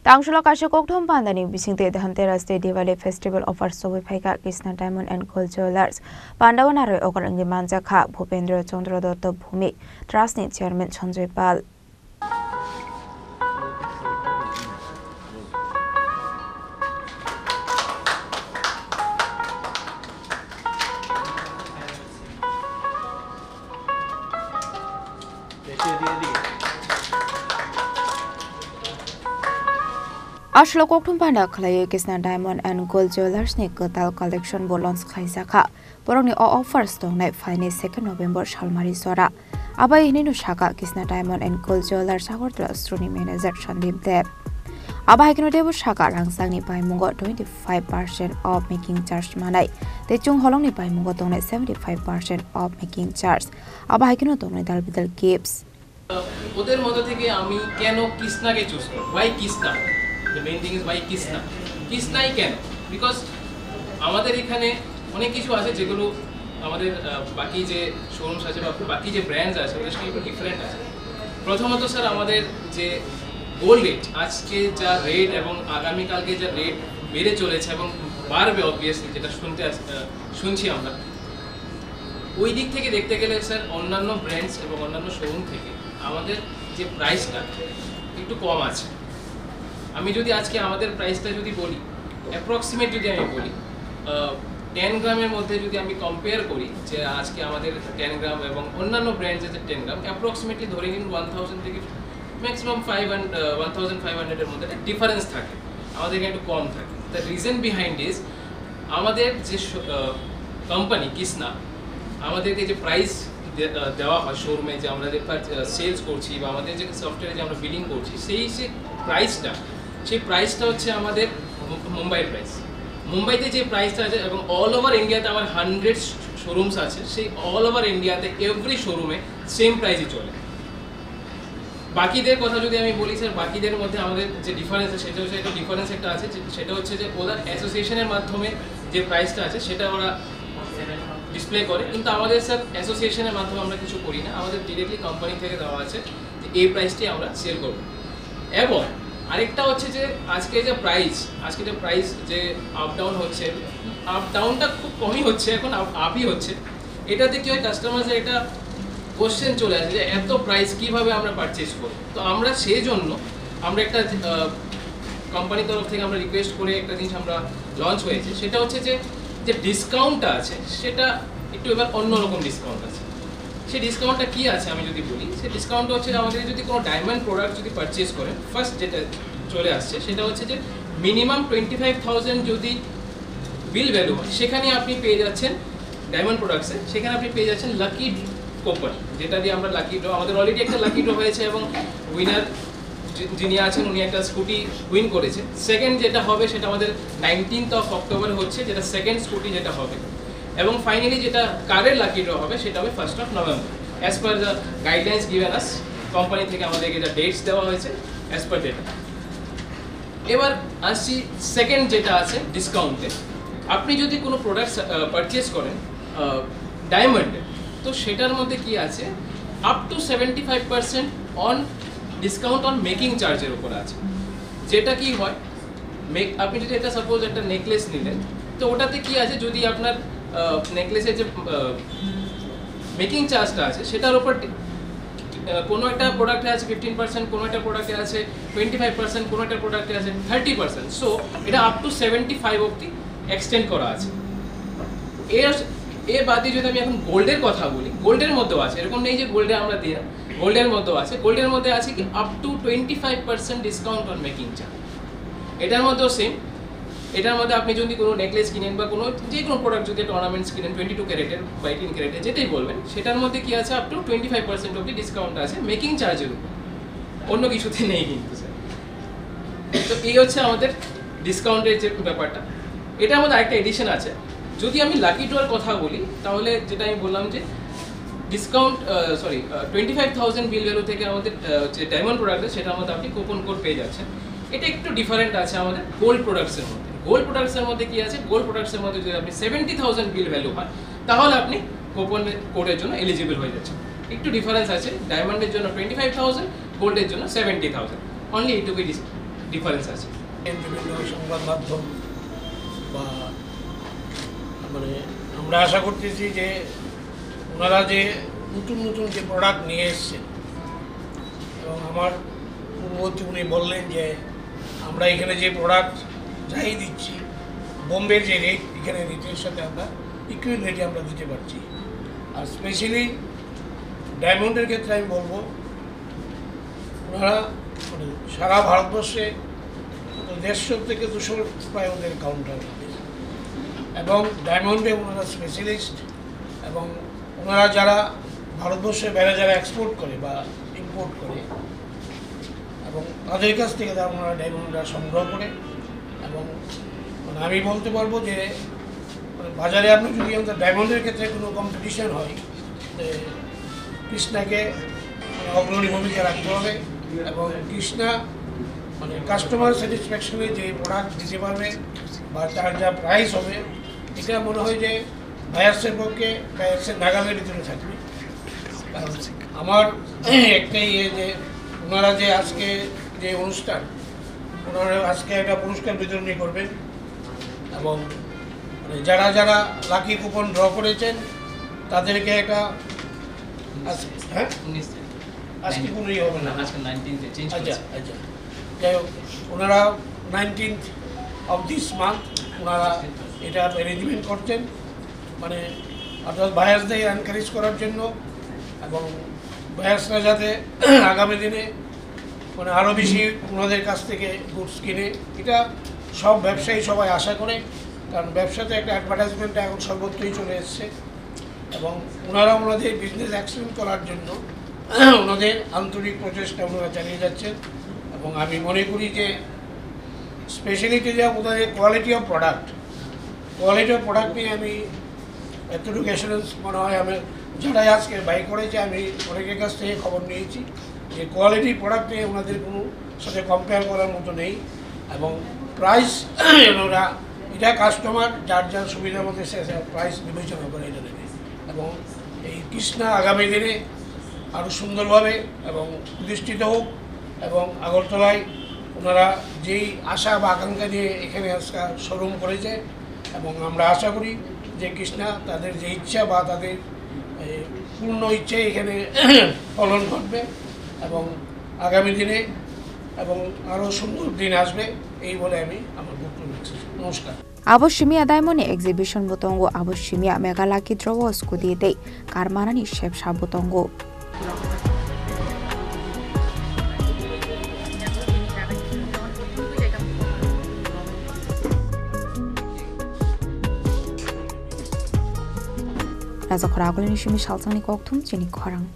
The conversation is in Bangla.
Tangshula kasha kokthom pandani bisingte Dhanteras Day Diwali Festival offers Sobi Phaika Krishna Diamond and Gold Jewelers. Pandavanare Okarangi Manja Kha Bhupendra Chandra Datta Bhumi Trustee Chairman Sanjay Pal. Ashlo kokthum panda khlai Krishna Diamond and Gold Jewelers ni Kotal collection bolons khaisakha poroni offers tong nai fine 2 November Shalmari Sora abai hinu shaka Krishna Diamond and Gold Jewelers Agortala Stroni manager Shandip Dev abai kino debu shaka rangsang ni pai mungo 25% of making charge manai te chung holong ni pai mungo tong nai 75% of making charge abai kino tong nai dal bidal gifts ওদের মধ্যে থেকে আমি কেন কৃষ্ণাকে চুজ করব why Krishna the main thing is why Krishna কৃষ্ণাই কেন বিকজ আমাদের এখানে অনেক কিছু আছে যেগুলো আমাদের বাকি যে শোরুমস আছে বা বাকি যে ব্র্যান্ডস আছে ওদের সাথে একটু ডিফারেন্ট আছে প্রথমত স্যার আমাদের যে গোল্ড রেট আজকে যা রেট এবং আগামী কালকে যা রেট বেড়ে চলেছে এবং বাড়বে অবভিয়াসলি যেটা শুনছি আমরা ওই দিক থেকে দেখতে গেলে স্যার অন্যান্য ব্র্যান্ডস এবং অন্যান্য শোরুম থেকে আমাদের যে প্রাইসটা একটু কম আছে আমি যদি আজকে আমাদের প্রাইসটা যদি বলি অ্যাপ্রক্সিমেট যদি আমি বলি 10 গ্রামের মধ্যে যদি আমি কম্পেয়ার করি যে আজকে আমাদের 10 গ্রাম এবং অন্যান্য ব্র্যান্ডসের যে 10 গ্রাম অ্যাপ্রক্সিমেটলি ধরে নিন 1000 থেকে ম্যাক্সিমাম 1500 এর মধ্যে ডিফারেন্স থাকে আমাদের এখানে একটু কম থাকে দ্য রিজন বিহাইন্ড ইজ আমাদের যে কোম্পানি কৃষ্ণা আমাদেরকে যে প্রাইস দেওয়া হয় শোরুমে যে আমরা যে সেলস করছি বা আমাদের যে সফটওয়্যারে যে আমরা বিলিং করছি সেই প্রাইসটা হচ্ছে আমাদের মুম্বাইয়ের প্রাইস মুম্বাইতে যে প্রাইসটা আছে এবং অল ওভার ইন্ডিয়াতে আমার 100 শোরুমস আছে সেই অল ওভার ইন্ডিয়াতে এভরি শোরুমে সেম প্রাইসই চলে বাকিদের কথা যদি আমি বলি স্যার বাকিদের মধ্যে আমাদের যে ডিফারেন্স আছে সেটা হচ্ছে একটা ডিফারেন্স একটা আছে সেটা হচ্ছে যে ওদের অ্যাসোসিয়েশনের মাধ্যমে যে প্রাইসটা আছে সেটা ওরা ডিসপ্লে করে কিন্তু আমাদের স্যার অ্যাসোসিয়েশনের মাধ্যমে আমরা কিছু করি না আমাদের ডিরেক্টলি কোম্পানি থেকে দেওয়া আছে যে এই প্রাইসটি আমরা সেল করব এবং আরেকটা হচ্ছে যে আজকে যে প্রাইস যে আপ ডাউন হচ্ছে আপ ডাউনটা খুব কমই হচ্ছে এখন আপই হচ্ছে এটাতে কি হয় কাস্টমারদের এটা কোশ্চেন চলে আসে যে এত প্রাইস কিভাবে আমরা পারচেজ করব তো আমরা সেই জন্য আমরা একটা কোম্পানির তরফ থেকে আমরা রিকোয়েস্ট করে একটা জিনিস আমরা লঞ্চ হয়েছে সেটা হচ্ছে যে ডিসকাউন্টটা আছে সেটা একটু এবার অন্যরকম ডিসকাউন্ট আছে সেই ডিসকাউন্টটা কি আছে আমি যদি বলি সেই ডিসকাউন্টটা হচ্ছে আমাদের যদি কোনো ডায়মন্ড প্রোডাক্ট যদি পারচেজ করেন ফার্স্ট যেটা চলে আসছে সেটা হচ্ছে যে মিনিমাম 25,000 যদি বিল ভ্যালু হয় সেখানে আপনি পেয়ে যাচ্ছেন ডায়মন্ড প্রোডাক্টসে সেখানে আপনি পেয়ে যাচ্ছেন লাকি কুপন যেটা দিয়ে আমরা লাকি ড্র আমাদের অলরেডি একটা লাকি ড্র হয়েছে এবং উইনার যিনি আছেন উনি একটা স্কুটি উইন করেছে সেকেন্ড যেটা হবে সেটা আমাদের 19th of October হচ্ছে যেটা সেকেন্ড স্কুটি যেটা হবে এবং ফাইনালি যেটা কারের লাকি ড্র হবে সেটা হবে 1st of November as per the guidelines given us company থেকে আমাদেরকে যা ডেটস দেওয়া হয়েছে অ্যাজ পার ডেটা এবার আসছি সেকেন্ড যেটা আছে ডিসকাউন্টে আপনি যদি কোনো প্রোডাক্ট পারচেজ করেন ডায়মন্ডে তো সেটার মধ্যে কি আছে up to 75% on discount on making চার্জের উপর আছে যেটা কি হয় আপনি যদি এটা সাপোজ একটা নেকলেস নিলেন তো ওটাতে কি আছে যদি আপনার নেকলেসের যে মেকিং চার্জটা আছে সেটার উপর কোনো একটা প্রোডাক্টে আছে 15% কোনো একটা প্রোডাক্টে আছে 25% কোনো একটা প্রোডাক্টে আছে 30% সো এটা আপ টু 75 অবধি এক্সটেন্ড করা আছে এর বাদে যদি আমি এখন গোল্ডের কথা বলি গোল্ডের মধ্যেও আছে এরকম নেই যে গোল্ডে আমরা দিই না গোল্ডের মধ্যেও আছে গোল্ডের মধ্যে আছে কি up to 25% discount on making charge এটার মধ্যেও সেম এটার মধ্যে আপনি যদি কোনো নেকলেস কিনেন বা কোনো যে কোনো প্রোডাক্ট যদি একটা অর্নামেন্টস কিনেন 22 ক্যারেটের বা 18 ক্যারেটের যেটাই বলবেন সেটার মধ্যে কি আছে আপ টু 25% অবধি ডিসকাউন্ট আছে মেকিং চার্জের উপর অন্য কিছুতে নেই কিন্তু স্যার তো এই হচ্ছে আমাদের ডিসকাউন্টের যে ব্যাপারটা এটার মধ্যে আরেকটা এডিশন আছে যদি আমি লাকি ড্রর কথা বলি তাহলে যেটা আমি বললাম যে ডিসকাউন্ট 25,000 বিল ভ্যালু থেকে আমাদের যে ডায়মন্ড প্রোডাক্ট আছে সেটার মধ্যে আপনি কুপন কোড পেয়ে যাচ্ছেন এটা একটু ডিফারেন্ট আছে আমাদের গোল্ড প্রোডাক্টসের মধ্যে গোল্ড প্রোডাক্টসের মধ্যে কি আছে গোল্ড প্রোডাক্টসের মধ্যে যদি আপনি 70,000 বিল ভ্যালু হয় তাহলে আপনি কুপন কোডের জন্য এলিজিবল হয়ে যাচ্ছেন একটু ডিফারেন্স আছে ডায়মন্ডের জন্য 25,000 গোল্ডের জন্য 70,000 অনলি এইটুকুই ডিফারেন্স আছে। বিভিন্ন সংবাদ মাধ্যম বা মানে আমরা আশা করতেছি যে ওনারা যে নতুন নতুন যে প্রোডাক্ট নিয়ে এসছেন, এবং আমার পূর্ববর্তী উনি বললেন যে আমরা এখানে যে প্রোডাক্ট যাই দিচ্ছি, বোম্বের যে রেট এখানে রেটের সাথে আমরা ইকুয়াল রেটে আমরা দিতে পারছি। আর স্পেশালি ডায়মন্ডের ক্ষেত্রে আমি বলবো, ওনারা মানে সারা ভারতবর্ষে 150 থেকে 200 প্রায় ওদের কাউন্টার, এবং ডায়মন্ডে ওনারা স্পেশালিস্ট, এবং ওনারা যারা ভারতবর্ষের বাইরে যারা এক্সপোর্ট করে বা ইম্পোর্ট করে, এবং তাদের কাছ থেকে তারা ওনারা ডায়মন্ডরা সংগ্রহ করে। এবং মানে আমি বলতে পারবো যে মানে বাজারে আপনি যদি আমাদের ডায়মন্ডের ক্ষেত্রে কোনো কম্পিটিশন হয়, কৃষ্ণাকে মানে অগ্রণী ভূমিকা রাখতে হবে, এবং কৃষ্ণা মানে কাস্টমার স্যাটিসফ্যাকশনে যে প্রোডাক্ট দিতে পারবে বা তার যা প্রাইস হবে, এটা মনে হয় যে বায়ার্সের পক্ষে বায়ার্সের নাগালের ভিতরে থাকবে। কারণ আমার একটাই যে ওনারা যে আজকে যে অনুষ্ঠান, ওনারা আজকে একটা পুরস্কার বিতরণী করবেন, এবং মানে যারা যারা লাকি কুপন ড্র করেছেন তাদেরকে একটা হ্যাঁ আজকে কোনোই হবে না, আচ্ছা আচ্ছা, যাই হোক ওনারা 19th of this month ওনারা এটা অ্যারেঞ্জমেন্ট করছেন, মানে অর্থাৎ বায়ার্সদের এনকারেজ করার জন্য, এবং বায়ার্সরা যাতে আগামী দিনে মানে আরও বেশি ওনাদের কাছ থেকে গুডস কিনে, এটা সব ব্যবসায়ী সবাই আশা করে। কারণ ব্যবসাতে একটা অ্যাডভার্টাইজমেন্টটা এখন সর্বত্রই চলে এসছে, এবং ওনারা ওনাদের বিজনেস এক্সটেন্ড করার জন্য ওনাদের আন্তরিক প্রচেষ্টা ওনারা চালিয়ে যাচ্ছেন। এবং আমি মনে করি যে স্পেশালিটি যা ওনাদের কোয়ালিটি অফ প্রোডাক্ট নিয়ে আমি এতটুকু অ্যাসুরেন্স মনে হয় আমি যারাই আজকে বাই করেছে, আমি অনেকের কাছ থেকে খবর নিয়েছি যে কোয়ালিটি প্রোডাক্ট নিয়ে ওনাদের কোনো সাথে কম্পেয়ার করার মতো নেই। এবং প্রাইস ওরা এটা কাস্টমার যার যার সুবিধার মধ্যে সে প্রাইস বিবেচনা করে এটা নেবে। এবং এই কৃষ্ণা আগামী দিনে আরও সুন্দরভাবে এবং প্রতিষ্ঠিত হোক, এবং আগরতলায় ওনারা যেই আশা বা আকাঙ্ক্ষা নিয়ে এখানে আজকে শোরুম করেছে, এবং আমরা আশা করি যে কৃষ্ণা তাদের যে ইচ্ছা বা তাদের পূর্ণ ইচ্ছে এখানে পালন করবে, এবং আগামী দিনে এবং আরও সুন্দর দিন আসবে, এই বলে আমি আমার বক্তব্য রাখছি। নমস্কার। 아버심이야 다이몬이 엑시비션 보통고 아버심이야 메갈라키 드로워스고 디데이 가르마나니 셰프샤 보통고 라자 코라글니 시미 샬상니 꼭툼 제니 코랑